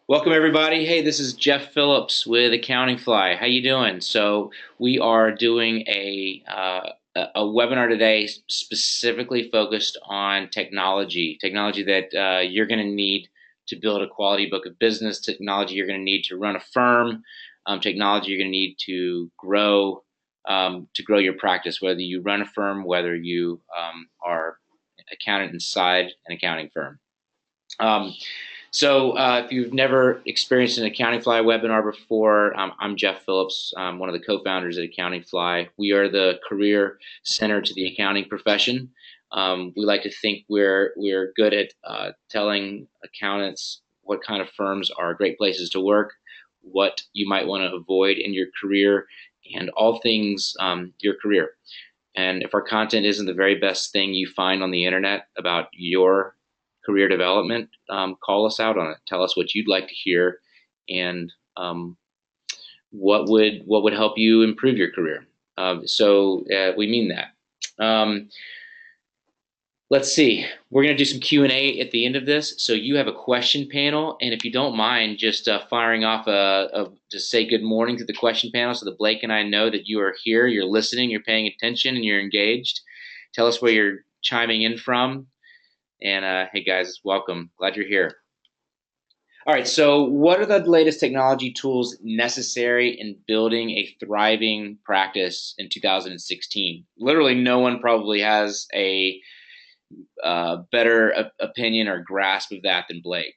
Welcome everybody. Hey, this is Jeff Phillips with Accounting Fly. How you doing? So we are doing a webinar today specifically focused on technology that you're going to need to build a quality book of business, technology you're going to need to run a firm, technology you're going to need to grow your practice. Whether you run a firm, whether you are accountant inside an accounting firm. If you've never experienced an Accounting Fly webinar before, I'm Jeff Phillips. I'm one of the co-founders at Accounting Fly. We are the career center to the accounting profession. We like to think we're good at telling accountants what kind of firms are great places to work, what you might want to avoid in your career, and all things your career. And if our content isn't the very best thing you find on the internet about your career development, call us out on it. Tell us what you'd like to hear, and what would help you improve your career. We mean that. Let's see. We're going to do some Q&A at the end of this. So you have a question panel, and if you don't mind just firing off to say good morning to the question panel so that Blake and I know that you are here, you're listening, you're paying attention, and you're engaged. Tell us where you're chiming in from. And hey guys, welcome. Glad you're here. All right, so what are the latest technology tools necessary in building a thriving practice in 2016? Literally no one probably has a better opinion or grasp of that than Blake.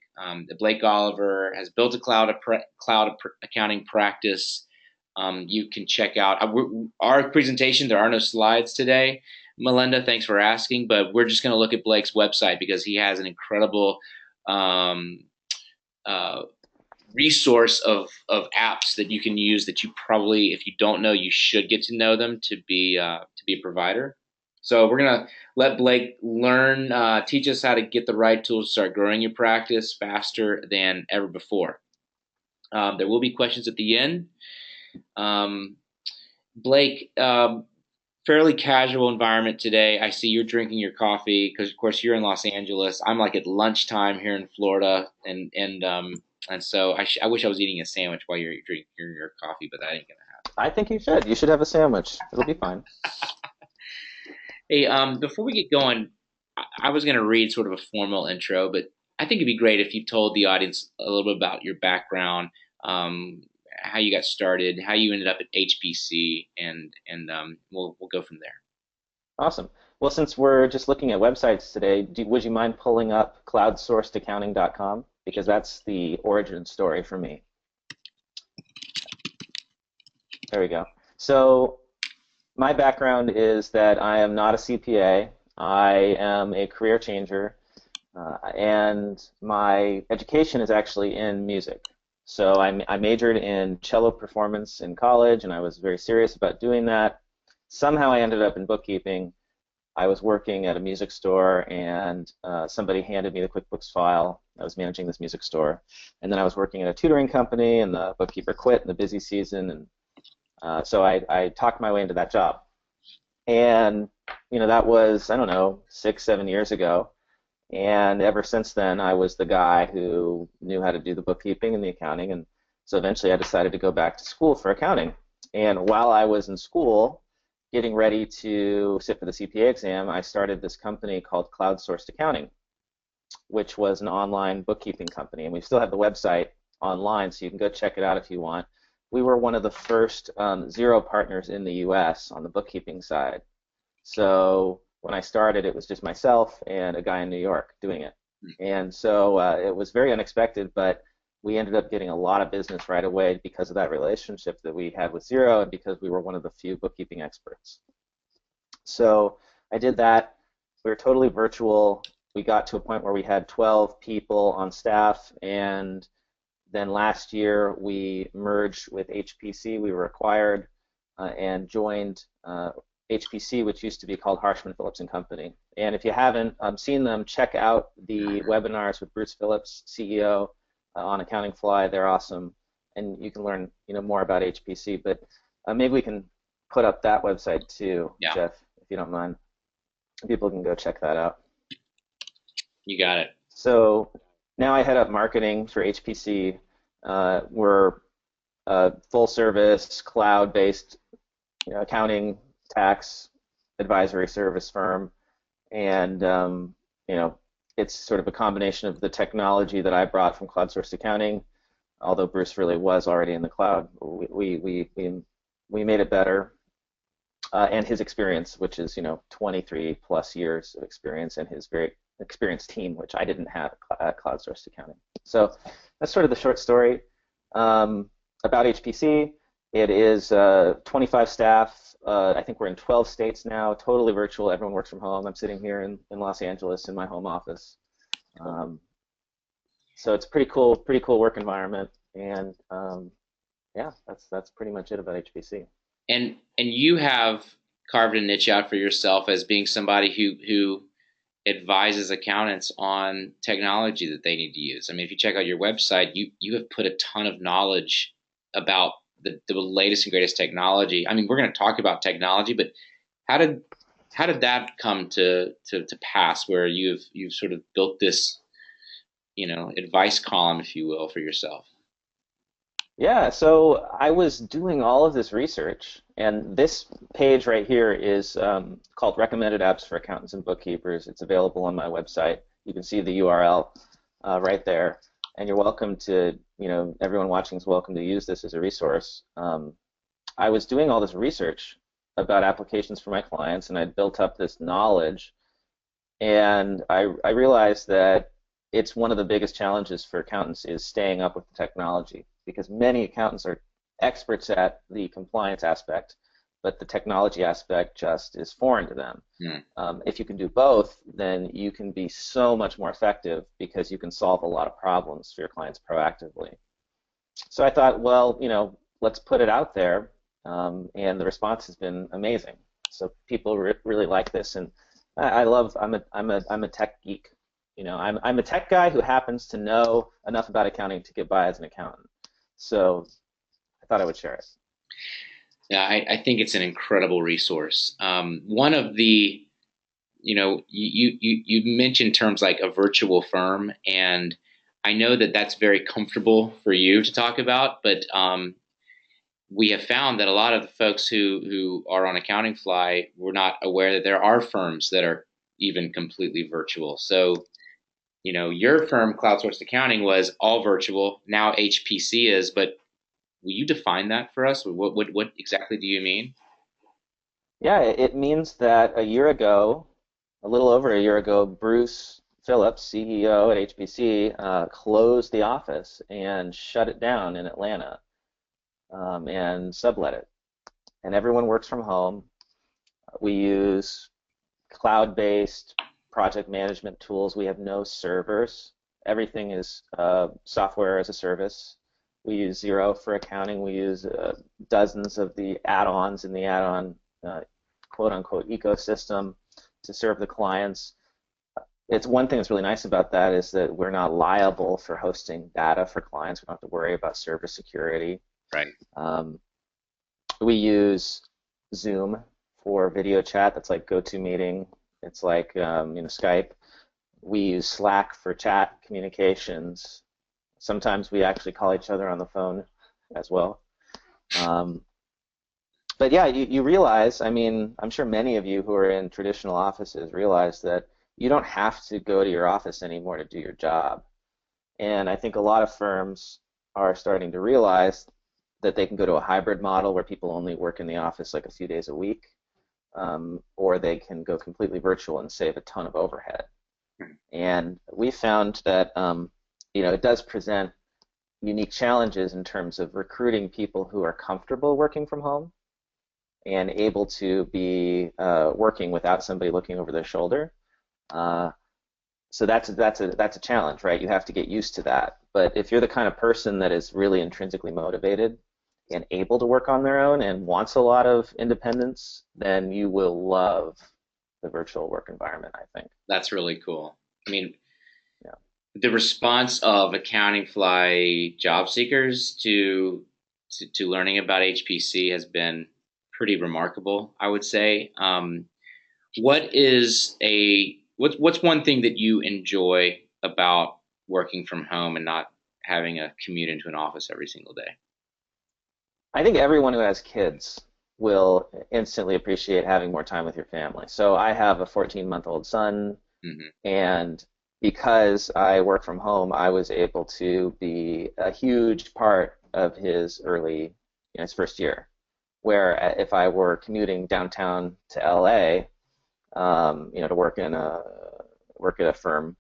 Blake Oliver has built a cloud accounting practice. You can check out our presentation. There are no slides today. Melinda, thanks for asking, but we're just going to look at Blake's website because he has an incredible resource of apps that you can use that you probably, if you don't know, you should get to know them to be a provider. So we're going to let Blake teach us how to get the right tools to start growing your practice faster than ever before. There will be questions at the end. Blake, fairly casual environment today. I see you're drinking your coffee because, of course, you're in Los Angeles. I'm like at lunchtime here in Florida, and so I wish I was eating a sandwich while you're drinking your coffee, but that ain't gonna happen. I think you should. You should have a sandwich. It'll be fine. Hey, before we get going, I was gonna read sort of a formal intro, but I think it'd be great if you told the audience a little bit about your background, how you got started, how you ended up at HPC, and we'll go from there. Awesome. Well, since we're just looking at websites today, would you mind pulling up cloudsourcedaccounting.com? Because that's the origin story for me. There we go. So my background is that I am not a CPA. I am a career changer, and my education is actually in music. So I majored in cello performance in college, and I was very serious about doing that. Somehow I ended up in bookkeeping. I was working at a music store, and somebody handed me the QuickBooks file. I was managing this music store, and then I was working at a tutoring company, and the bookkeeper quit in the busy season, and so I talked my way into that job. And that was, I don't know, 6, 7 years ago. And ever since then, I was the guy who knew how to do the bookkeeping and the accounting. And so eventually I decided to go back to school for accounting. And while I was in school, getting ready to sit for the CPA exam, I started this company called Cloudsourced Accounting, which was an online bookkeeping company. And we still have the website online, so you can go check it out if you want. We were one of the first Xero partners in the US on the bookkeeping side. So when I started, it was just myself and a guy in New York doing it. And so it was very unexpected, but we ended up getting a lot of business right away because of that relationship that we had with Xero and because we were one of the few bookkeeping experts. So I did that. We were totally virtual. We got to a point where we had 12 people on staff, and then last year we merged with HPC. We were acquired and joined HPC, which used to be called Harshman Phillips and Company. And if you haven't seen them, check out the webinars with Bruce Phillips, CEO, on Accounting Fly. They're awesome, and you can learn more about HPC. But maybe we can put up that website too, Yeah. Jeff, if you don't mind. People can go check that out. You got it. So now I head up marketing for HPC. We're a full service, cloud-based, accounting, tax, advisory service firm. And you know, it's sort of a combination of the technology that I brought from Cloudsourced Accounting, although Bruce really was already in the cloud. We made it better, and his experience, which is 23 plus years of experience, and his very experienced team, which I didn't have at Cloudsourced Accounting. So that's sort of the short story about HPC. It is 25 staff. I think we're in 12 states now, totally virtual. Everyone works from home. I'm sitting here in Los Angeles in my home office. So it's pretty cool work environment. And yeah, that's pretty much it about HPC. And you have carved a niche out for yourself as being somebody who advises accountants on technology that they need to use. I mean, if you check out your website, you have put a ton of knowledge about the latest and greatest technology. I mean, we're going to talk about technology, but how did that come to pass, where you've sort of built this, advice column, if you will, for yourself? Yeah, so I was doing all of this research, and this page right here is called Recommended Apps for Accountants and Bookkeepers. It's available on my website. You can see the URL right there, and you're welcome to, everyone watching is welcome to use this as a resource. I was doing all this research about applications for my clients, and I built up this knowledge, and I realized that it's one of the biggest challenges for accountants is staying up with the technology, because many accountants are experts at the compliance aspect, but the technology aspect just is foreign to them. If you can do both, then you can be so much more effective, because you can solve a lot of problems for your clients proactively. So I thought, well, let's put it out there, and the response has been amazing. So people really like this, and I'm a tech geek. I'm a tech guy who happens to know enough about accounting to get by as an accountant. So I thought I would share it. Yeah, I think it's an incredible resource. One of the, you mentioned terms like a virtual firm, and I know that that's very comfortable for you to talk about, but we have found that a lot of the folks who are on Accounting Fly were not aware that there are firms that are even completely virtual. So, your firm, Cloudsourced Accounting, was all virtual. Now HPC is, but will you define that for us? What exactly do you mean? Yeah, it means that a year ago, a little over a year ago, Bruce Phillips, CEO at HPC, closed the office and shut it down in Atlanta, and sublet it. And everyone works from home. We use cloud-based project management tools. We have no servers. Everything is software as a service. We use Xero for accounting. We use dozens of the add-ons in the add-on quote-unquote ecosystem to serve the clients. It's one thing that's really nice about that is that we're not liable for hosting data for clients. We don't have to worry about server security. Right. We use Zoom for video chat. That's like GoToMeeting. It's like Skype. We use Slack for chat communications. Sometimes we actually call each other on the phone as well. But yeah, you realize, I'm sure many of you who are in traditional offices realize that you don't have to go to your office anymore to do your job. And I think a lot of firms are starting to realize that they can go to a hybrid model where people only work in the office like a few days a week, or they can go completely virtual and save a ton of overhead. And we found that it does present unique challenges in terms of recruiting people who are comfortable working from home and able to be working without somebody looking over their shoulder. So that's a challenge, right? You have to get used to that. But if you're the kind of person that is really intrinsically motivated and able to work on their own and wants a lot of independence, then you will love the virtual work environment, I think. That's really cool. I mean, yeah. The response of Accounting Fly job seekers to learning about HPC has been pretty remarkable, I would say. What's one thing that you enjoy about working from home and not having a commute into an office every single day. I think everyone who has kids will instantly appreciate having more time with your family. So I have a 14-month-old son, Hmm. and because I work from home, I was able to be a huge part of his his first year. Where if I were commuting downtown to LA, to work at a firm,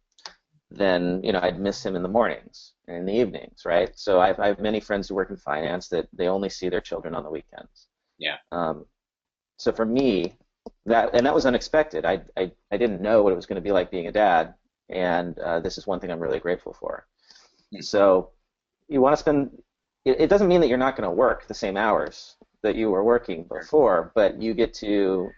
then I'd miss him in the mornings and in the evenings, right? So I have many friends who work in finance that they only see their children on the weekends. Yeah. Um, so for me, that was unexpected. I didn't know what it was going to be like being a dad, and this is one thing I'm really grateful for. Hmm. So you want to spend. It doesn't mean that you're not going to work the same hours that you were working before, but you get to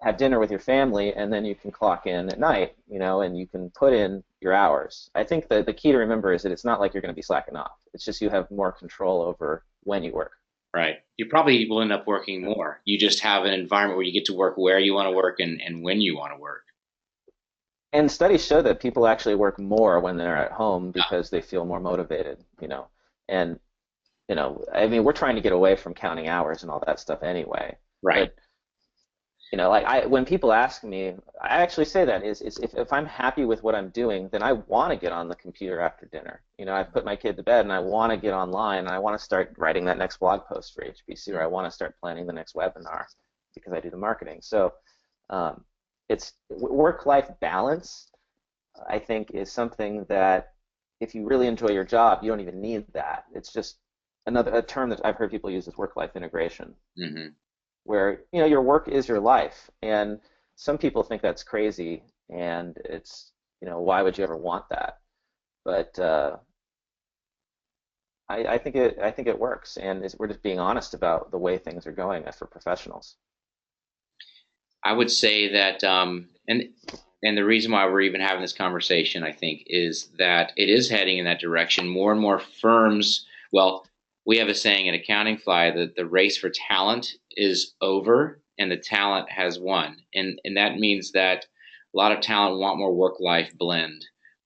have dinner with your family, and then you can clock in at night, and you can put in your hours. I think the key to remember is that it's not like you're going to be slacking off. It's just you have more control over when you work. Right. You probably will end up working more. You just have an environment where you get to work where you want to work and when you want to work. And studies show that people actually work more when they're at home Yeah. because they feel more motivated. And I mean, we're trying to get away from counting hours and all that stuff anyway. Right. But like when people ask me, I actually say that is if I'm happy with what I'm doing, then I want to get on the computer after dinner. I've put my kid to bed and I want to get online and I want to start writing that next blog post for HBC, or I want to start planning the next webinar because I do the marketing. So um, it's work-life balance, I think, is something that if you really enjoy your job, you don't even need that. It's just a term that I've heard people use is work-life integration, Hmm. where your work is your life, and some people think that's crazy, and it's why would you ever want that? But I think it works, and we're just being honest about the way things are going for professionals. I would say that, and the reason why we're even having this conversation, I think, is that it is heading in that direction. More and more firms, well, we have a saying in Accounting Fly that the race for talent is over and the talent has won. And that means that a lot of talent want more work-life blend.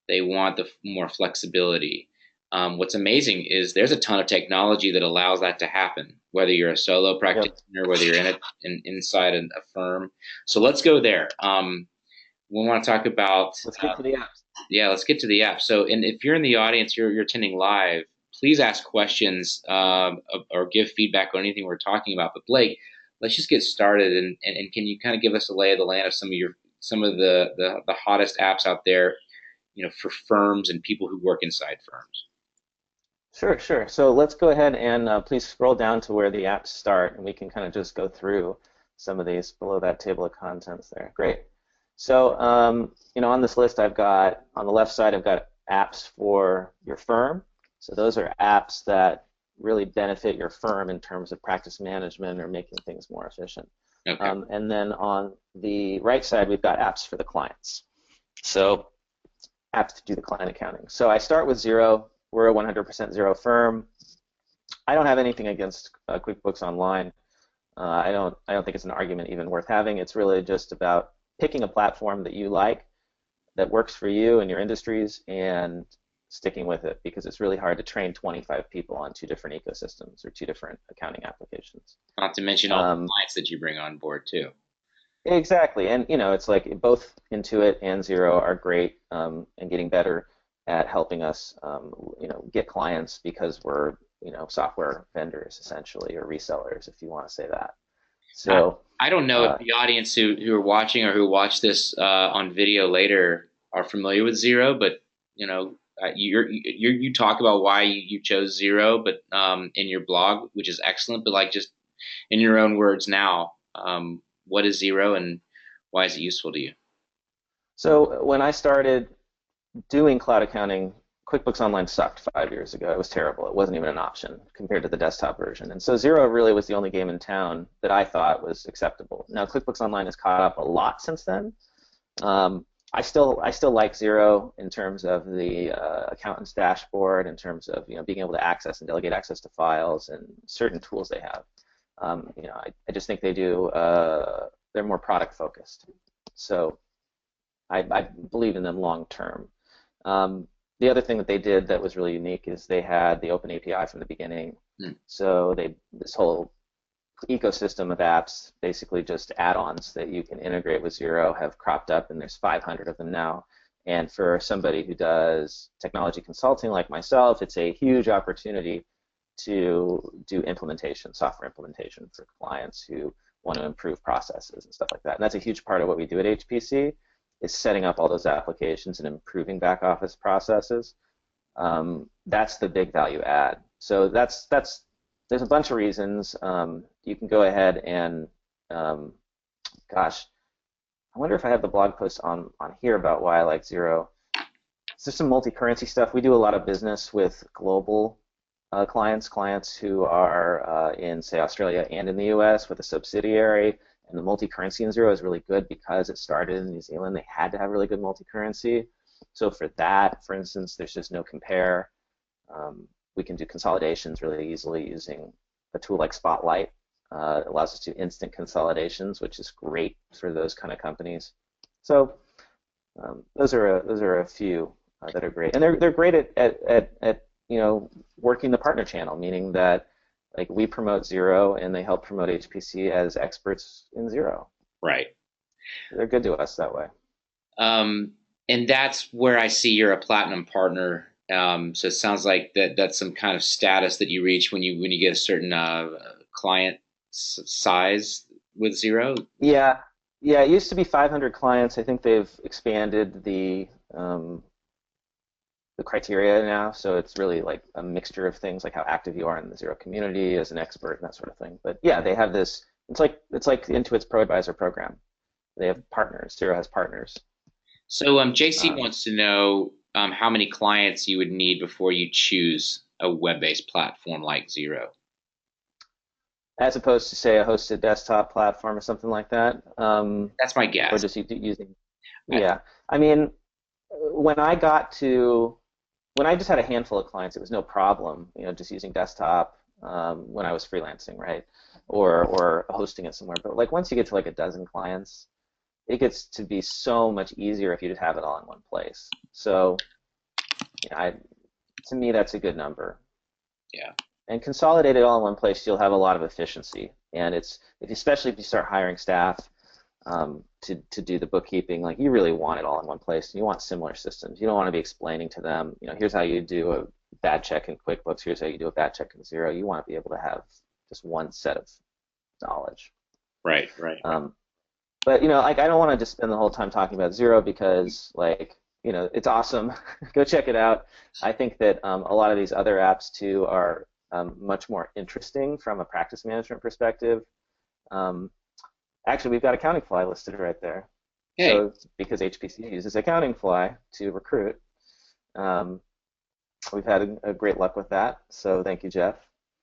They want the more flexibility. What's amazing is there's a ton of technology that allows that to happen, whether you're a solo Yep. practitioner, whether you're inside a firm. So let's go there. We want to talk about, Let's get to the apps. yeah, let's get to the app. So, and if you're in the audience, you're attending live, please ask questions or give feedback on anything we're talking about. But Blake, let's just get started, and can you kind of give us a lay of the land of some of the hottest apps out there, for firms and people who work inside firms? Sure, sure. So let's go ahead and please scroll down to where the apps start, and we can kind of just go through some of these below that table of contents there. Great. So, on this list, I've got, on the left side, I've got apps for your firm. So those are apps that really benefit your firm in terms of practice management or making things more efficient. Okay. And then on the right side, we've got apps for the clients. So apps to do the client accounting. So I start with Xero. We're a 100% Xero firm. I don't have anything against QuickBooks Online. I don't think it's an argument even worth having. It's really just about picking a platform that you like, that works for you and your industries, and sticking with it, because it's really hard to train 25 people on two different ecosystems or two different accounting applications. Not to mention all the Um, clients that you bring on board too. exactly, and it's like both Intuit and Xero are great and getting better at helping us, get clients, because we're software vendors essentially, or resellers, if you want to say that. I, So. I don't know if Uh, the audience who are watching or who watch this on video later are familiar with Zero, but you talk about why you chose Zero, but in your blog, which is excellent. But like, just in your own words now, what is Zero and why is it useful to you? so when I started doing cloud accounting, QuickBooks Online sucked 5 years ago. It was terrible. It wasn't even an option compared to the desktop version. And so Xero really was the only game in town that I thought was acceptable. Now QuickBooks Online has caught up a lot since then. I still like Xero in terms of the accountant's dashboard, in terms of being able to access and delegate access to files and certain tools they have. I just think they're more product focused. So I believe in them long term. the other thing that they did that was really unique is they had the open API from the beginning. Hmm. So this whole ecosystem of apps, basically just add-ons that you can integrate with Zero, have cropped up, and there's 500 of them now. And for somebody who does technology consulting like myself, it's a huge opportunity to do implementation, software implementation for clients who want to improve processes and stuff like that. And that's a huge part of what we do at HPC, is setting up all those applications and improving back office processes. That's the big value add. So there's a bunch of reasons. You can go ahead and, gosh, I wonder if I have the blog post on here about why I like Zero. So there's some multi-currency stuff. We do a lot of business with global clients who are in, say, Australia and in the US with a subsidiary. And the multi-currency in Zero is really good because it started in New Zealand. They had to have really good multi-currency. So for that, for instance, there's just no compare. We can do consolidations really easily using a tool like Spotlight. It allows us to do instant consolidations, which is great for those kind of companies. So those are a few that are great, and they're great at working the partner channel, meaning that like we promote Zero and they help promote HPC as experts in Zero. Right. They're good to us that way. And that's where I see you're a platinum partner. So it sounds like that's some kind of status that you reach when you get a certain client size with Zero. Yeah, yeah. It used to be 500 clients. I think they've expanded the criteria now, so it's really like a mixture of things, like how active you are in the Zero community as an expert and that sort of thing. But yeah, they have this. It's like Intuit's Pro Advisor program. They have partners. Zero has partners. So JC Um, wants to know how many clients you would need before you choose a web-based platform like Zero. as opposed to, say, a hosted desktop platform or something like that, That's my or guess. just using. I, Yeah, I mean, when I got to when I just had a handful of clients, it was no problem, just using desktop when I was freelancing, right, or hosting it somewhere. But like once you get to like a dozen clients, it gets to be so much easier if you just have it all in one place. So, to me, that's a good number. yeah. And consolidate it all in one place, you'll have a lot of efficiency. And especially if you start hiring staff to do the bookkeeping, like you really want it all in one place. You want similar systems. You don't want to be explaining to them, here's how you do a bad check in QuickBooks, here's how you do a bad check in Zero. You want to be able to have just one set of knowledge. Right. Right. But like I don't want to just spend the whole time talking about Zero because like it's awesome. Go check it out. I think that a lot of these other apps too are much more interesting from a practice management perspective. Um, Actually, we've got Accounting Fly listed right there. Okay. So because HPC uses Accounting Fly to recruit, um, we've had a great luck with that. So thank you, Jeff.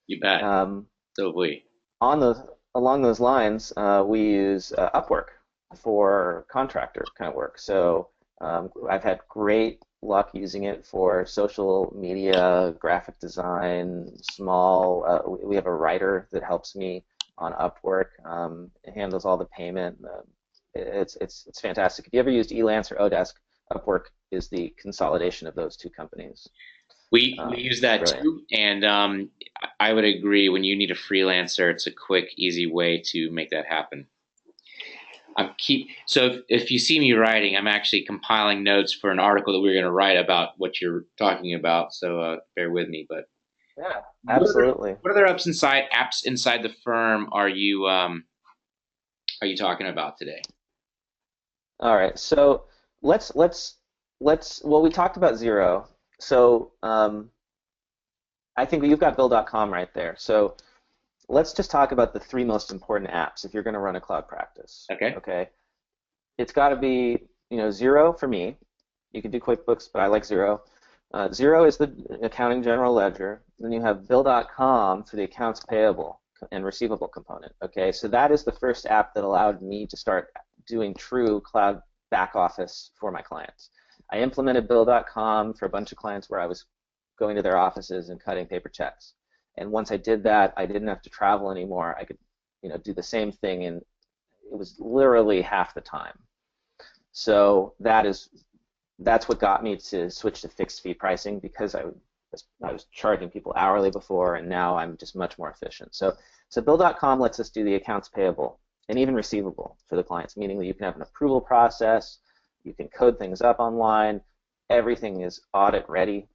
You bet. Um, So have we. on those Along those lines, we use Upwork for contractor kind of work. So I've had great luck using it for social media, graphic design, small. We have a writer that helps me on Upwork. It handles all the payment. It's fantastic. If you ever used Elance or Odesk, Upwork is the consolidation of those two companies. We use that Brilliant. too, and I would agree. When you need a freelancer, it's a quick, easy way to make that happen. So if you see me writing, I'm actually compiling notes for an article that we're going to write about what you're talking about. So bear with me. But Yeah, what other absolutely. what other apps inside the firm are you talking about today? All right. So let's. Well, we talked about Zero. So I think you've got Bill.com right there. So let's just talk about the three most important apps if you're going to run a cloud practice. Okay. Okay. It's got to be, Zero for me. You can do QuickBooks, but I like Zero. Zero is the accounting general ledger. Then you have Bill.com for the accounts payable and receivable component. Okay, so that is the first app that allowed me to start doing true cloud back office for my clients. I implemented Bill.com for a bunch of clients where I was going to their offices and cutting paper checks. And once I did that, I didn't have to travel anymore. I could, do the same thing, and it was literally half the time. So that is that's what got me to switch to fixed fee pricing because I was charging people hourly before, and now I'm just much more efficient. So Bill.com lets us do the accounts payable and even receivable for the clients, meaning that you can have an approval process, you can code things up online, everything is audit ready.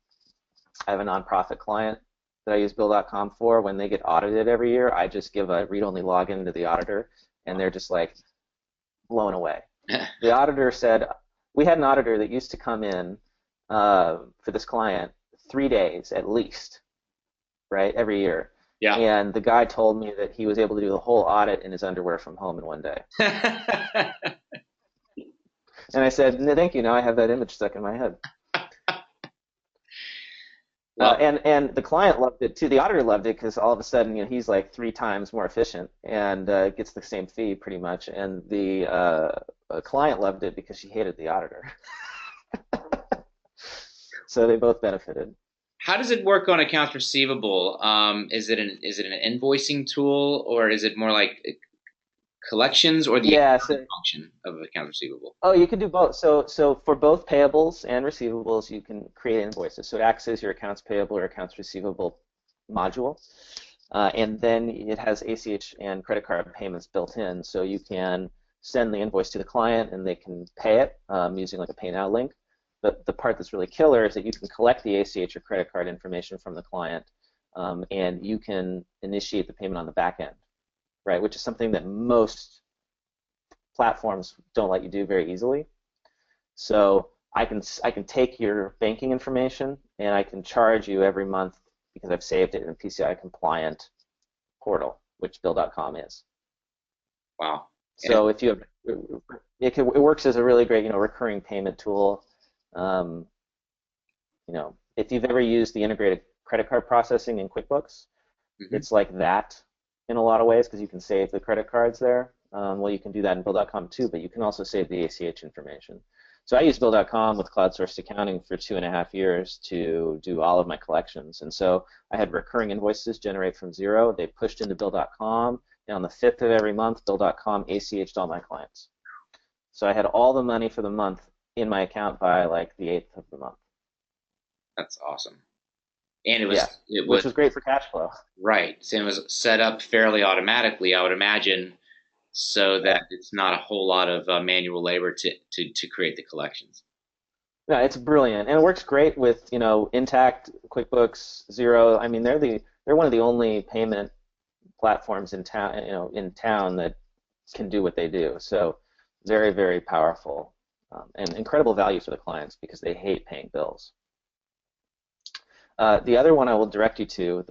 I have a nonprofit client that I use Bill.com for. When they get audited every year, I just give a read-only login to the auditor, and they're just like blown away. The auditor said, we had an auditor that used to come in for this client 3 days at least, right, every year. Yeah. And the guy told me that he was able to do the whole audit in his underwear from home in one day. And I said, no, thank you. Now I have that image stuck in my head. Well, And the client loved it too. The auditor loved it because all of a sudden, he's like 3 times more efficient and gets the same fee pretty much. And the client loved it because she hated the auditor. So they both benefited. how does it work on accounts receivable? Is it an invoicing tool, or is it more like collections, or the Yeah. accounting function of accounts receivable? Oh, you can do both. So for both payables and receivables, you can create invoices. So it acts as your accounts payable or accounts receivable module. And then it has ACH and credit card payments built in, so you can send the invoice to the client and they can pay it using like a pay now link. But the part that's really killer is that you can collect the ACH or credit card information from the client, and you can initiate the payment on the back end, right? Which is something that most platforms don't let you do very easily. So I can take your banking information and I can charge you every month because I've saved it in a PCI compliant portal, which Bill.com is. Wow. And So if you have, it works as a really great recurring payment tool. Um, if you've ever used the integrated credit card processing in QuickBooks, mhm. it's like that in a lot of ways because you can save the credit cards there. Well, you can do that in Bill.com too, but you can also save the ACH information. So I use Bill.com with Cloudsourced Accounting for 2.5 years to do all of my collections. And so I had recurring invoices generate from zero. They pushed into Bill.com, and on the 5th of every month, Bill.com ACH'd all my clients. So I had all the money for the month in my account by like the 8th of the month. That's awesome. And it was Yeah, it which was was great for cash flow. right. So it was set up fairly automatically, I would imagine, so that it's not a whole lot of manual labor to create the collections. Yeah, it's brilliant, and it works great with Intact, QuickBooks, Xero. I mean, they're one of the only payment platforms in town that can do what they do. So very, very powerful, and incredible value for the clients because they hate paying bills. The other one I will direct you to,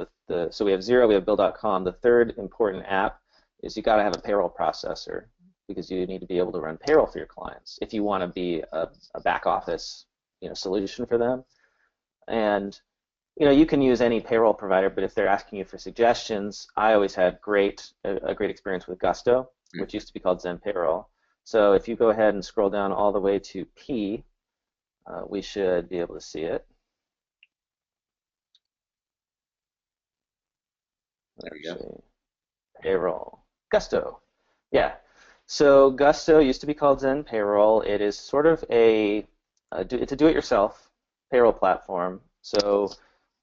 so we have Xero, we have Bill.com. The third important app is you got to have a payroll processor because you need to be able to run payroll for your clients if you want to be a back office solution for them. And you can use any payroll provider, but if they're asking you for suggestions, I always had a great experience with Gusto, which used to be called Zen Payroll. So if you go ahead and scroll down all the way to P, we should be able to see it. There we go. Payroll. Gusto. Yeah. So Gusto used to be called Zen Payroll. It is sort of it's a do-it-yourself payroll platform. So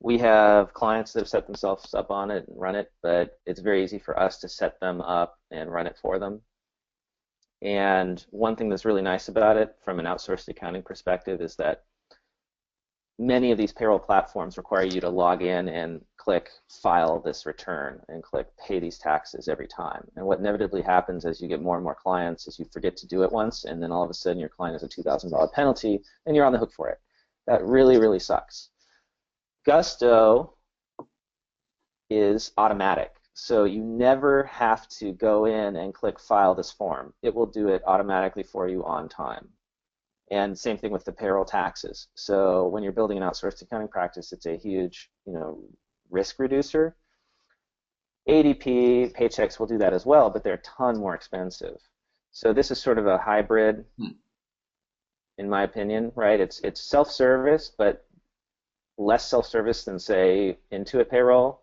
we have clients that have set themselves up on it and run it, but it's very easy for us to set them up and run it for them. And one thing that's really nice about it from an outsourced accounting perspective is that many of these payroll platforms require you to log in and click file this return and click pay these taxes every time. And what inevitably happens as you get more and more clients is you forget to do it once, and then all of a sudden your client has a $2,000 penalty and you're on the hook for it. That really, really sucks. Gusto is automatic. So you never have to go in and click file this form. It will do it automatically for you on time. And same thing with the payroll taxes. So when you're building an outsourced accounting practice, it's a huge, risk reducer. ADP, Paychex will do that as well, but they're a ton more expensive. So this is sort of a hybrid, in my opinion, right? It's self-service, but less self-service than, say, Intuit Payroll,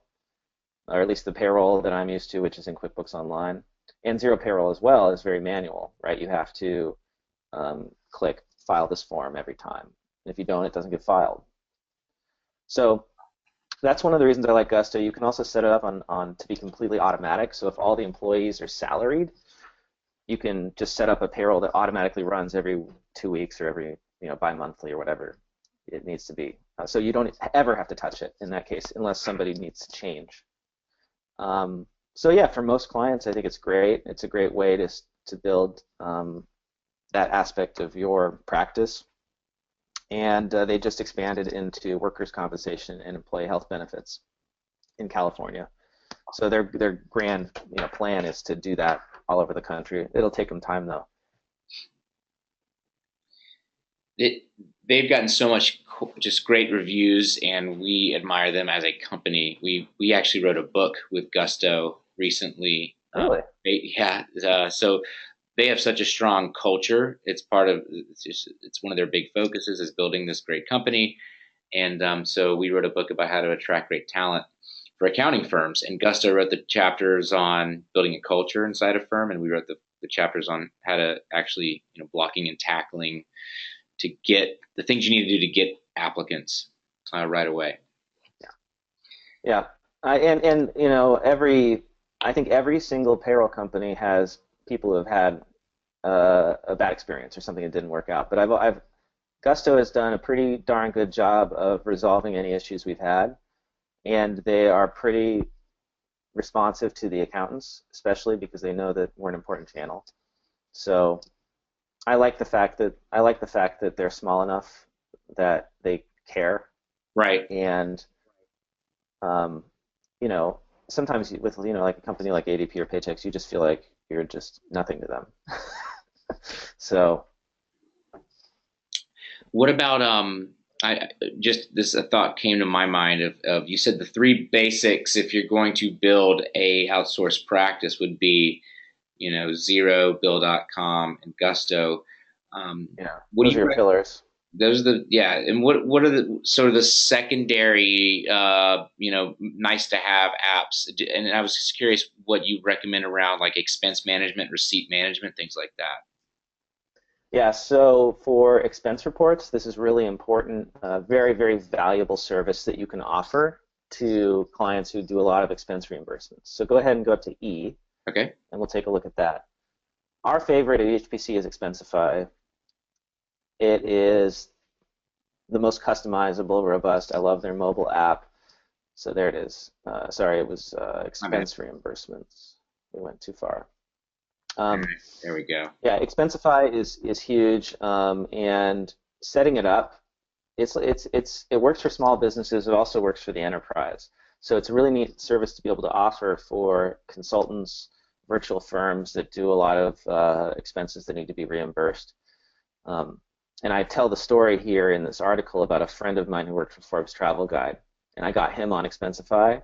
or at least the payroll that I'm used to, which is in QuickBooks Online. And Xero Payroll as well is very manual, right? You have to click file this form every time. And if you don't, it doesn't get filed. So that's one of the reasons I like Gusto. You can also set it up on to be completely automatic. So if all the employees are salaried, you can just set up a payroll that automatically runs every 2 weeks or every, bi-monthly or whatever it needs to be. So you don't ever have to touch it in that case unless somebody needs to change. So yeah, for most clients, I think it's great. It's a great way to build that aspect of your practice. And they just expanded into workers' compensation and employee health benefits in California. So their grand plan is to do that all over the country. It'll take them time though. They've gotten so much just great reviews, and we admire them as a company. We actually wrote a book with Gusto recently. Really? So they have such a strong culture. It's one of their big focuses is building this great company. And so we wrote a book about how to attract great talent for accounting firms. And Gusto wrote the chapters on building a culture inside a firm, and we wrote the chapters on how to actually, blocking and tackling to get the things you need to do to get applicants right away. Yeah. I think every single payroll company has people who have had a bad experience or something that didn't work out. But Gusto has done a pretty darn good job of resolving any issues we've had, and they are pretty responsive to the accountants, especially because they know that we're an important channel. So I like the fact that they're small enough that they care. Right. And sometimes with like a company like ADP or Paychex, you just feel like you're just nothing to them. So what about a thought came to my mind of you said the three basics if you're going to build a outsourced practice would be Xero, Bill.com, and Gusto. What those do are you your pillars. Those are and what are the sort of the secondary nice to have apps? And I was just curious what you recommend around like expense management, receipt management, things like that. Yeah, so for expense reports, this is really important, very, very valuable service that you can offer to clients who do a lot of expense reimbursements. So go ahead and go up to E, Okay. and we'll take a look at that. Our favorite at HPC is Expensify. It is the most customizable, robust. I love their mobile app. So there it is. Sorry, it was expense reimbursements. We went too far. There we go. Yeah, Expensify is huge, and setting it up, it works for small businesses. It also works for the enterprise. So it's a really neat service to be able to offer for consultants, virtual firms that do a lot of expenses that need to be reimbursed. And I tell the story here in this article about a friend of mine who worked for Forbes Travel Guide, and I got him on Expensify,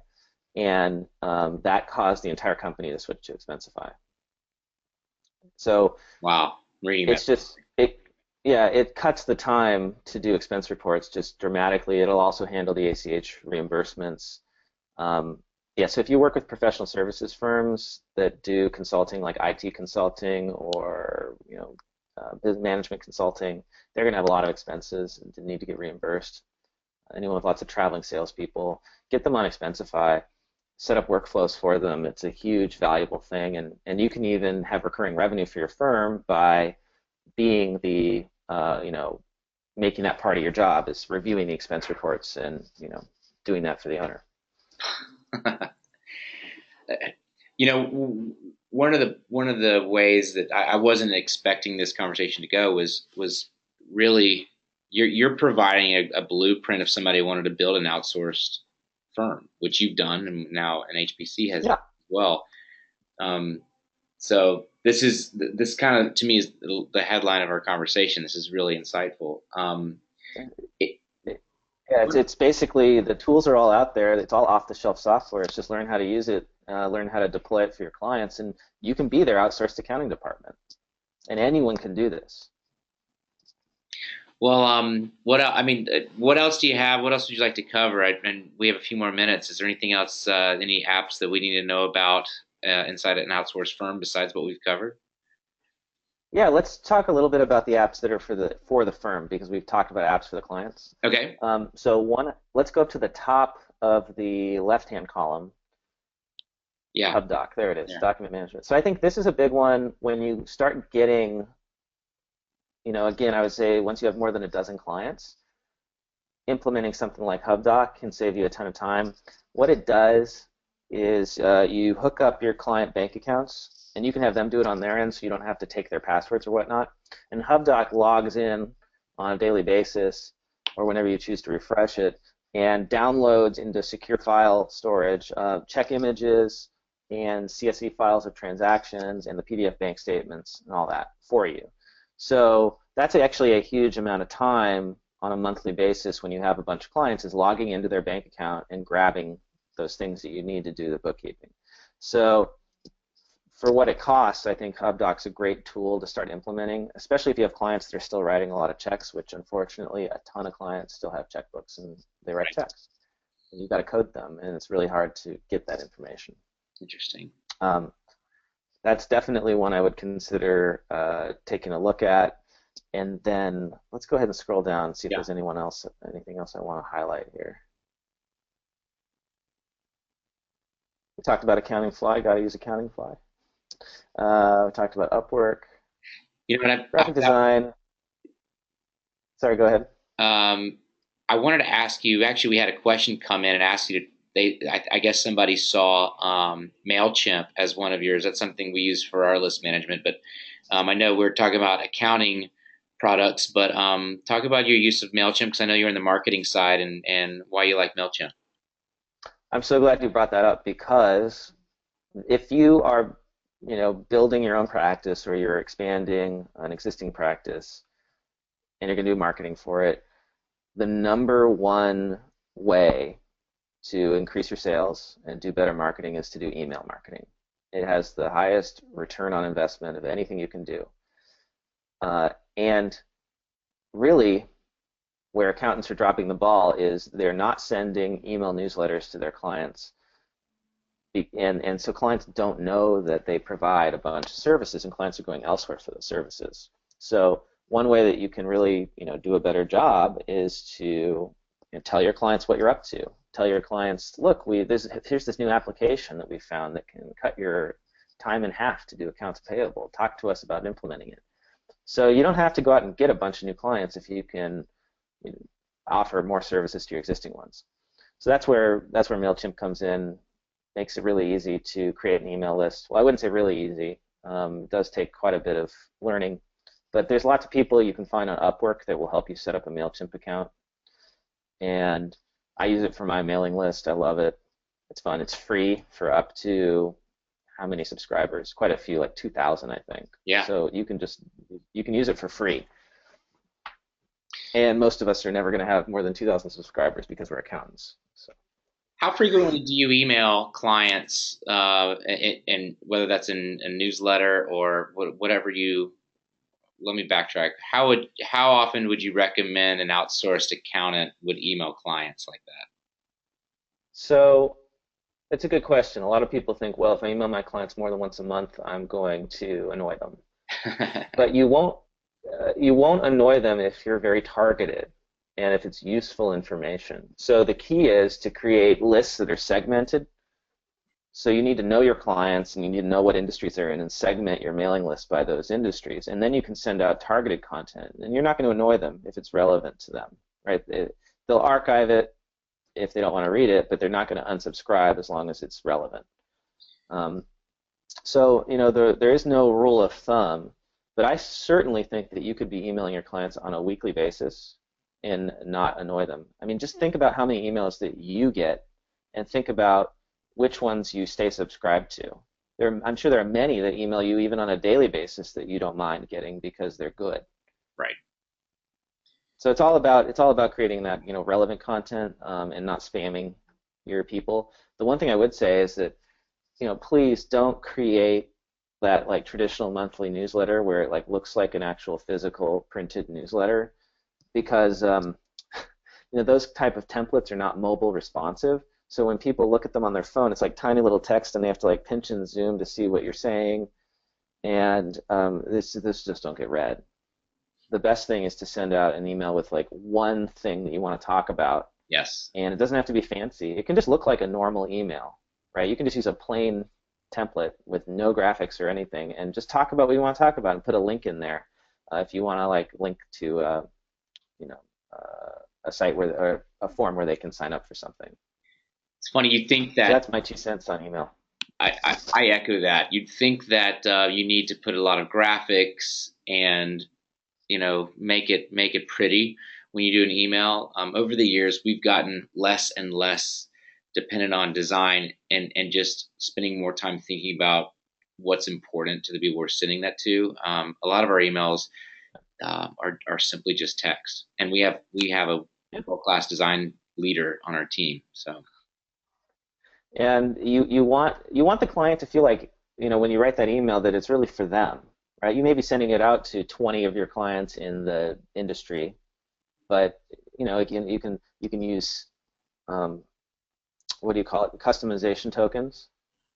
and that caused the entire company to switch to Expensify. So wow, it's just it cuts the time to do expense reports just dramatically. It'll also handle the ACH reimbursements. So if you work with professional services firms that do consulting like IT consulting or business management consulting, they're going to have a lot of expenses and need to get reimbursed. Anyone with lots of traveling salespeople, get them on Expensify. Set up workflows for them. It's a huge, valuable thing, and you can even have recurring revenue for your firm by being the, making that part of your job is reviewing the expense reports and, doing that for the owner. One of the ways that I wasn't expecting this conversation to go was really you're providing a blueprint if somebody wanted to build an outsourced firm, which you've done, and now an HPC has as well. So this kind of to me is the headline of our conversation. This is really insightful. It's basically the tools are all out there. It's all off-the-shelf software. It's just learn how to use it, learn how to deploy it for your clients, and you can be their outsourced accounting department. And anyone can do this. Well, what else do you have? What else would you like to cover? And we have a few more minutes. Is there anything else, any apps that we need to know about inside an outsourced firm besides what we've covered? Yeah, let's talk a little bit about the apps that are for the firm because we've talked about apps for the clients. Okay. Let's go up to the top of the left-hand column, Yeah. HubDoc. There it is, Yeah. document management. So I think this is a big one when you start getting, again, I would say once you have more than a dozen clients, implementing something like HubDoc can save you a ton of time. What it does is you hook up your client bank accounts, and you can have them do it on their end, so you don't have to take their passwords or whatnot. And HubDoc logs in on a daily basis, or whenever you choose to refresh it, and downloads into secure file storage check images and CSV files of transactions and the PDF bank statements and all that for you. So that's actually a huge amount of time on a monthly basis when you have a bunch of clients is logging into their bank account and grabbing those things that you need to do the bookkeeping. So for what it costs, I think HubDoc's a great tool to start implementing, especially if you have clients that are still writing a lot of checks, which unfortunately a ton of clients still have checkbooks and they write checks. And you've got to code them, and it's really hard to get that information. Interesting. Um, that's definitely one I would consider taking a look at. And then let's go ahead and scroll down and see if Yeah. there's anything else I want to highlight here. We talked about Accounting Fly, got to use Accounting Fly. We talked about Upwork, You know what? graphic design. Sorry, go ahead. I wanted to ask you. Actually, we had a question come in and ask you to. I guess somebody saw Mailchimp as one of yours. That's something we use for our list management. But I know we're talking about accounting products, but talk about your use of Mailchimp because I know you're in the marketing side and why you like Mailchimp. I'm so glad you brought that up because if you are, building your own practice or you're expanding an existing practice and you're going to do marketing for it, the number one way to increase your sales and do better marketing is to do email marketing. It has the highest return on investment of anything you can do. And really, where accountants are dropping the ball is they're not sending email newsletters to their clients. And so clients don't know that they provide a bunch of services, and clients are going elsewhere for those services. So one way that you can really, do a better job is to tell your clients what you're up to. Tell your clients, look, here's this new application that we found that can cut your time in half to do accounts payable. Talk to us about implementing it. So you don't have to go out and get a bunch of new clients if you can offer more services to your existing ones. So that's where Mailchimp comes in. Makes it really easy to create an email list. Well, I wouldn't say really easy. It does take quite a bit of learning, but there's lots of people you can find on Upwork that will help you set up a Mailchimp account. And I use it for my mailing list. I love it. It's fun. It's free for up to how many subscribers? Quite a few, like 2,000, I think. Yeah. So you can use it for free. And most of us are never going to have more than 2,000 subscribers because we're accountants. So. How frequently do you email clients, and whether that's in a newsletter or whatever you? Let me backtrack. How often would you recommend an outsourced accountant would email clients like So it's a good question. A lot of people think, well, if I email my clients more than once a month, I'm going to annoy them. that? But you won't annoy them if you're very targeted and if it's useful information. So the key is to create lists that are segmented. So you need to know your clients and you need to know what industries they're in and segment your mailing list by those industries. And then you can send out targeted content. And you're not going to annoy them if it's relevant to them, right? They'll archive it if they don't want to read it, but they're not going to unsubscribe as long as it's relevant. There is no rule of thumb, but I certainly think that you could be emailing your clients on a weekly basis and not annoy them. I mean, just think about how many emails that you get and think about which ones you stay subscribed to. I'm sure there are many that email you even on a daily basis that you don't mind getting because they're good. Right. So it's all about creating that relevant content and not spamming your people. The one thing I would say is that please don't create that like traditional monthly newsletter where it like looks like an actual physical printed newsletter because those type of templates are not mobile responsive. So when people look at them on their phone, it's like tiny little text and they have to like pinch and zoom to see what you're saying. and this just don't get read. The best thing is to send out an email with like one thing that you want to talk about, Yes. and it doesn't have to be fancy. It can just look like a normal email, right? You can just use a plain template with no graphics or anything, and just talk about what you want to talk about, and put a link in there if you want to like link to you know a site where or a form where they can sign up for something. It's funny. You think So that that's my 2 cents on email. I echo that. You'd think that you need to put a lot of graphics and make it pretty when you do an email. Over the years, we've gotten less and less dependent on design and just spending more time thinking about what's important to the people we're sending that to. A lot of our emails are simply just text, and we have a Yeah. world class design leader on our team. So And you want the client to feel like, when you write that email, that it's really for them, right? You may be sending it out to 20 of your clients in the industry, but you can use um, what do you call it? Customization tokens,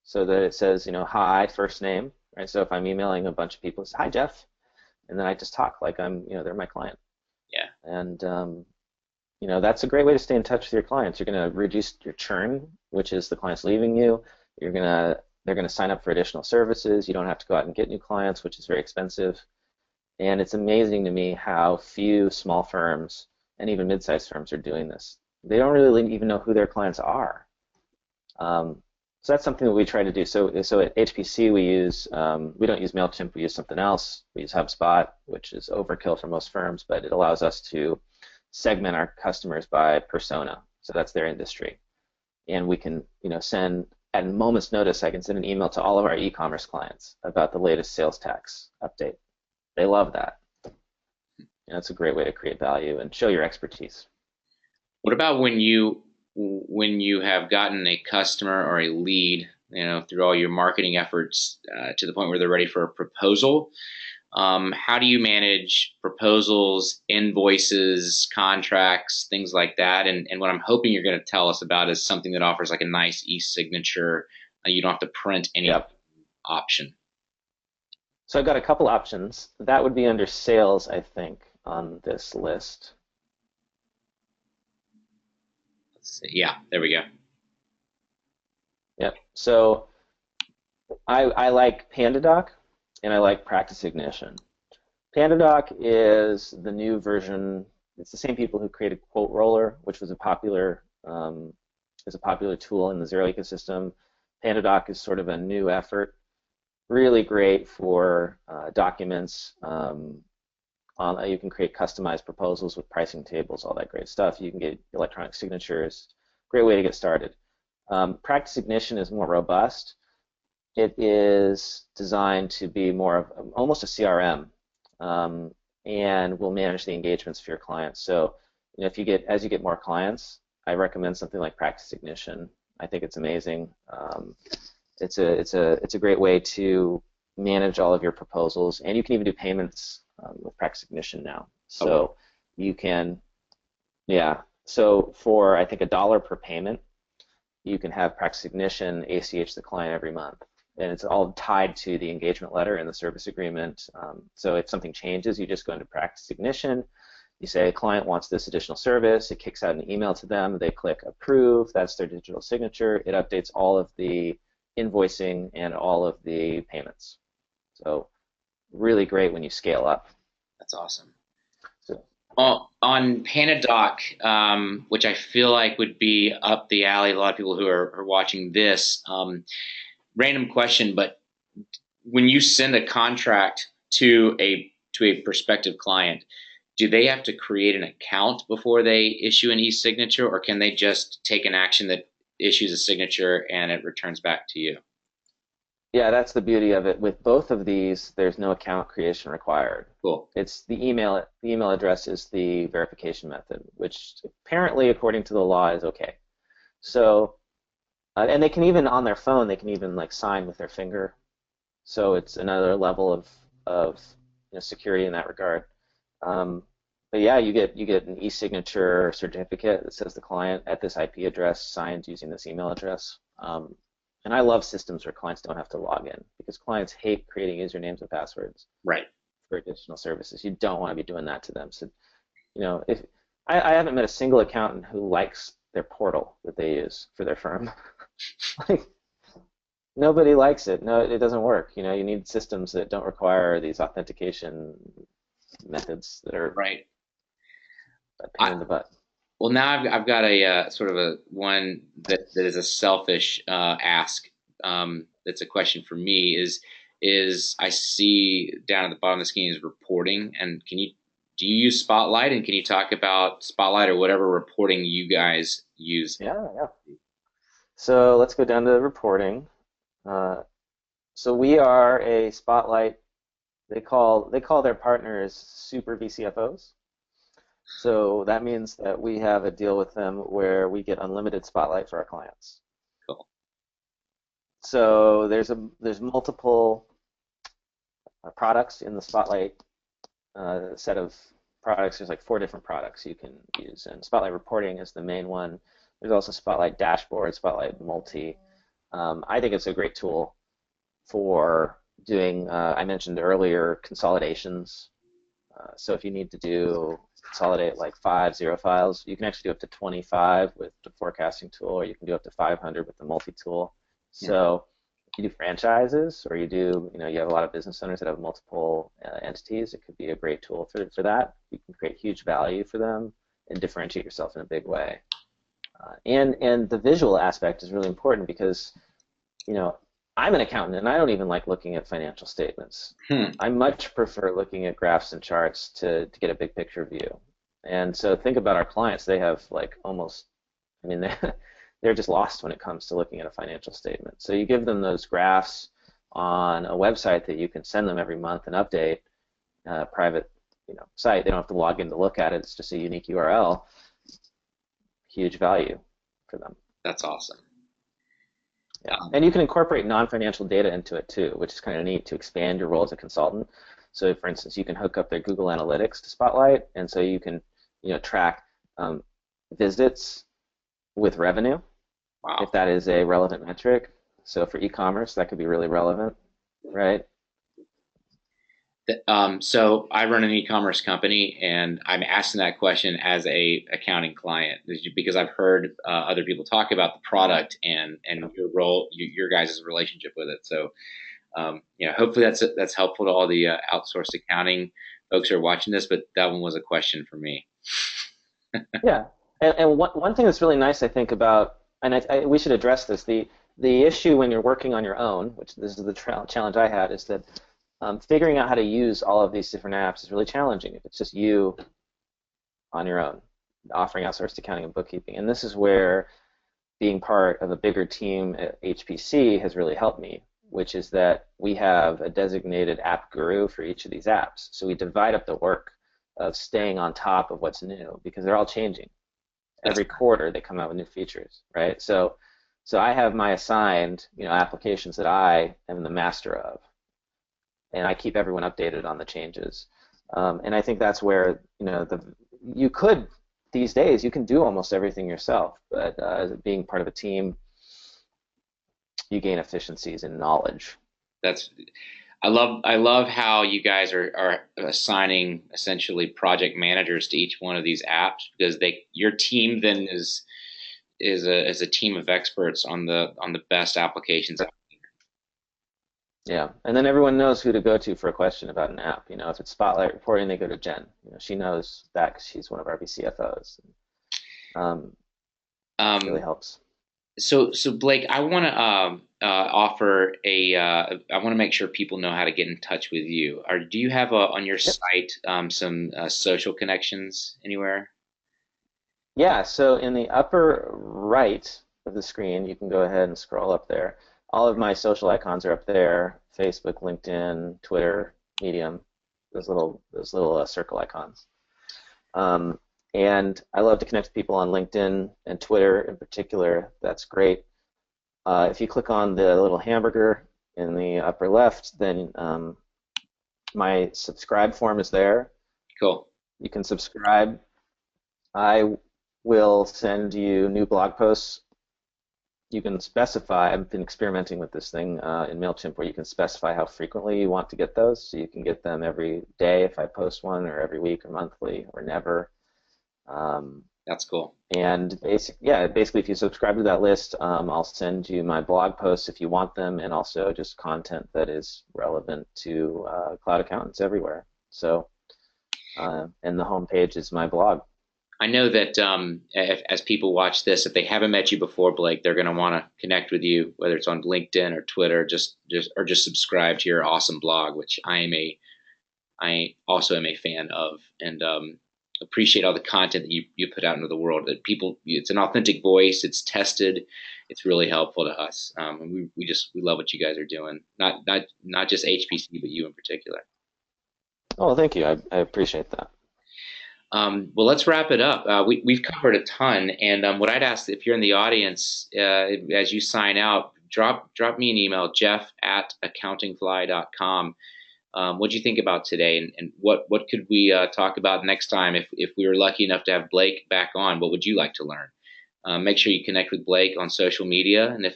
so that it says, hi, first name, right? So if I'm emailing a bunch of people, it's hi Jeff, and then I just talk like they're my client, yeah, and that's a great way to stay in touch with your clients. You're going to reduce your churn, which is the clients leaving you. They're going to sign up for additional services. You don't have to go out and get new clients, which is very expensive. And it's amazing to me how few small firms and even mid-sized firms are doing this. They don't really even know who their clients are. So that's something that we try to do. So at HPC we don't use Mailchimp. We use something else. We use HubSpot, which is overkill for most firms, but it allows us to segment our customers by persona. So that's their industry, and we can send at a moment's notice. I can send an email to all of our e-commerce clients about the latest sales tax update. They love that. It's a great way to create value and show your expertise. what about when you have gotten a customer or a lead, through all your marketing efforts to the point where they're ready for a proposal? How do you manage proposals, invoices, contracts, things like that? And what I'm hoping you're going to tell us about is something that offers like a nice e-signature. You don't have to print any Yep. option. So I've got a couple options. That would be under sales, I think, on this list. Let's see. Yeah, there we go. Yep. So I like PandaDoc and I like Practice Ignition. PandaDoc is the new version. It's the same people who created Quote Roller, which was a popular tool in the Xero ecosystem. PandaDoc is sort of a new effort, really great for documents. You can create customized proposals with pricing tables, all that great stuff. You can get electronic signatures. Great way to get started. Practice Ignition is more robust. It is designed to be more of almost a CRM, and will manage the engagements for your clients. So, as you get more clients, I recommend something like Practice Ignition. I think it's amazing. It's a great way to manage all of your proposals, and you can even do payments with Practice Ignition now. Oh, So you can, yeah. So for I think $1 per payment, you can have Practice Ignition ACH the client every month, and it's all tied to the engagement letter and the service agreement. So if something changes, you just go into Practice Ignition. You say a client wants this additional service. It kicks out an email to them. They click approve. That's their digital signature. It updates all of the invoicing and all of the payments. So really great when you scale up. that's awesome. So On Panadoc, which I feel like would be up the alley, a lot of people who are watching this. Random question, but when you send a contract to a prospective client, do they have to create an account before they issue an e-signature, or can they just take an action that issues a signature and it returns back to you? yeah, that's the beauty of it. With both of these, there's no account creation required. Cool. It's the email. The email address is the verification method, which apparently, according to the law, is okay. So, and they can even on their phone, they can even like sign with their finger. So it's another level of security in that regard. Um, but yeah, you get an e-signature certificate that says the client at this IP address signed using this email address. And I love systems where clients don't have to log in because clients hate creating usernames and passwords Right. for additional services. You don't want to be doing that to them. So, if I haven't met a single accountant who likes their portal that they use for their firm. Like nobody likes it. No, it doesn't work. You need systems that don't require these authentication methods that are Right. a pain I, in the butt. well, now I've got a sort of a one that is a selfish ask. That's a question for me. Is I see down at the bottom of the screen is reporting, and do you use Spotlight, and can you talk about Spotlight or whatever reporting you guys use? Yeah, yeah. So let's go down to reporting. Uh, so we are a Spotlight. They call their partners super VCFOs. So that means that we have a deal with them where we get unlimited Spotlight for our clients. Cool. So there's multiple products in the Spotlight set of products. There's like 4 different products you can use, and Spotlight Reporting is the main one. There's also Spotlight Dashboard, Spotlight Multi. I think it's a great tool for doing, I mentioned earlier, consolidations. So if you need to consolidate like 0 files, you can actually do up to 25 with the forecasting tool, or you can do up to 500 with the multi-tool. Yeah. So if you do franchises, or you have a lot of business owners that have multiple entities, it could be a great tool for that. You can create huge value for them and differentiate yourself in a big way. And the visual aspect is really important because, I'm an accountant and I don't even like looking at financial statements. Hmm. I much prefer looking at graphs and charts to get a big picture view. And so think about our clients. They have like almost, I mean, they're just lost when it comes to looking at a financial statement. So you give them those graphs on a website that you can send them every month and update, private, site. They don't have to log in to look at it. It's just a unique URL. Huge value for them. That's awesome. Yeah. And you can incorporate non-financial data into it too, which is kind of neat to expand your role as a consultant. So, for instance, you can hook up their Google Analytics to Spotlight, and so you can, track visits with revenue, Wow. if that is a relevant metric. So for e-commerce, that could be really relevant, right? So I run an e-commerce company, and I'm asking that question as a accounting client because I've heard other people talk about the product and your role, your guys' relationship with it. So hopefully that's helpful to all the outsourced accounting folks who are watching this. But that one was a question for me. Yeah, and one thing that's really nice, I think, about, and we should address this, the issue when you're working on your own, which this is the challenge I had, is that figuring out how to use all of these different apps is really challenging if it's just you on your own, offering outsourced accounting and bookkeeping. And this is where being part of a bigger team at HPC has really helped me, which is that we have a designated app guru for each of these apps. So we divide up the work of staying on top of what's new because they're all changing. Every quarter they come out with new features, right? So I have my assigned, applications that I am the master of, and I keep everyone updated on the changes. And I think that's where, you could, these days, you can do almost everything yourself, but being part of a team, you gain efficiencies and knowledge. I love how you guys are assigning essentially project managers to each one of these apps because your team then is a team of experts on the best applications. Yeah, and then everyone knows who to go to for a question about an app. If it's Spotlight reporting, they go to Jen. She knows that because she's one of our VCFOs. It really helps. So Blake, I want to offer I want to make sure people know how to get in touch with you. Do you have on your site some social connections anywhere? Yeah, so in the upper right of the screen, you can go ahead and scroll up there. All of my social icons are up there: Facebook, LinkedIn, Twitter, Medium. Those little circle icons. And I love to connect with people on LinkedIn and Twitter in particular. That's great. If you click on the little hamburger in the upper left, then my subscribe form is there. Cool. You can subscribe. I will send you new blog posts you can specify. I've been experimenting with this thing in Mailchimp where you can specify how frequently you want to get those. So you can get them every day if I post one, or every week, or monthly, or never. Um, That's cool. and basically, if you subscribe to that list, I'll send you my blog posts if you want them, and also just content that is relevant to cloud accountants everywhere. So, and the homepage is my blog. I know that as people watch this, if they haven't met you before, Blake, they're going to want to connect with you, whether it's on LinkedIn or Twitter, just subscribe to your awesome blog, which I also am a fan of, and appreciate all the content that you put out into the world. That people, it's an authentic voice. It's tested. It's really helpful to us, and we love what you guys are doing. Not just HPC, but you in particular. Oh, thank you. I appreciate that. Well, let's wrap it up. We've covered a ton, and what I'd ask if you're in the audience, as you sign out, drop me an email, jeff@accountingfly.com. What do you think about today, and what could we talk about next time if we were lucky enough to have Blake back on? What would you like to learn? Make sure you connect with Blake on social media, and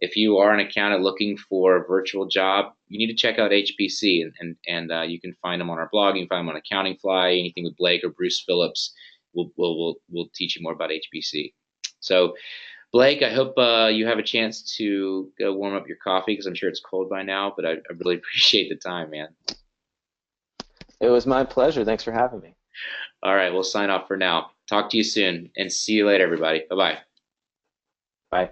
if you are an accountant looking for a virtual job, you need to check out HPC, and you can find them on our blog. You can find them on Accounting Fly. Anything with Blake or Bruce Phillips, we'll teach you more about HPC. So, Blake, I hope you have a chance to go warm up your coffee because I'm sure it's cold by now. But I really appreciate the time, man. It was my pleasure. Thanks for having me. All right, we'll sign off for now. Talk to you soon, and see you later, everybody. Bye bye. Bye.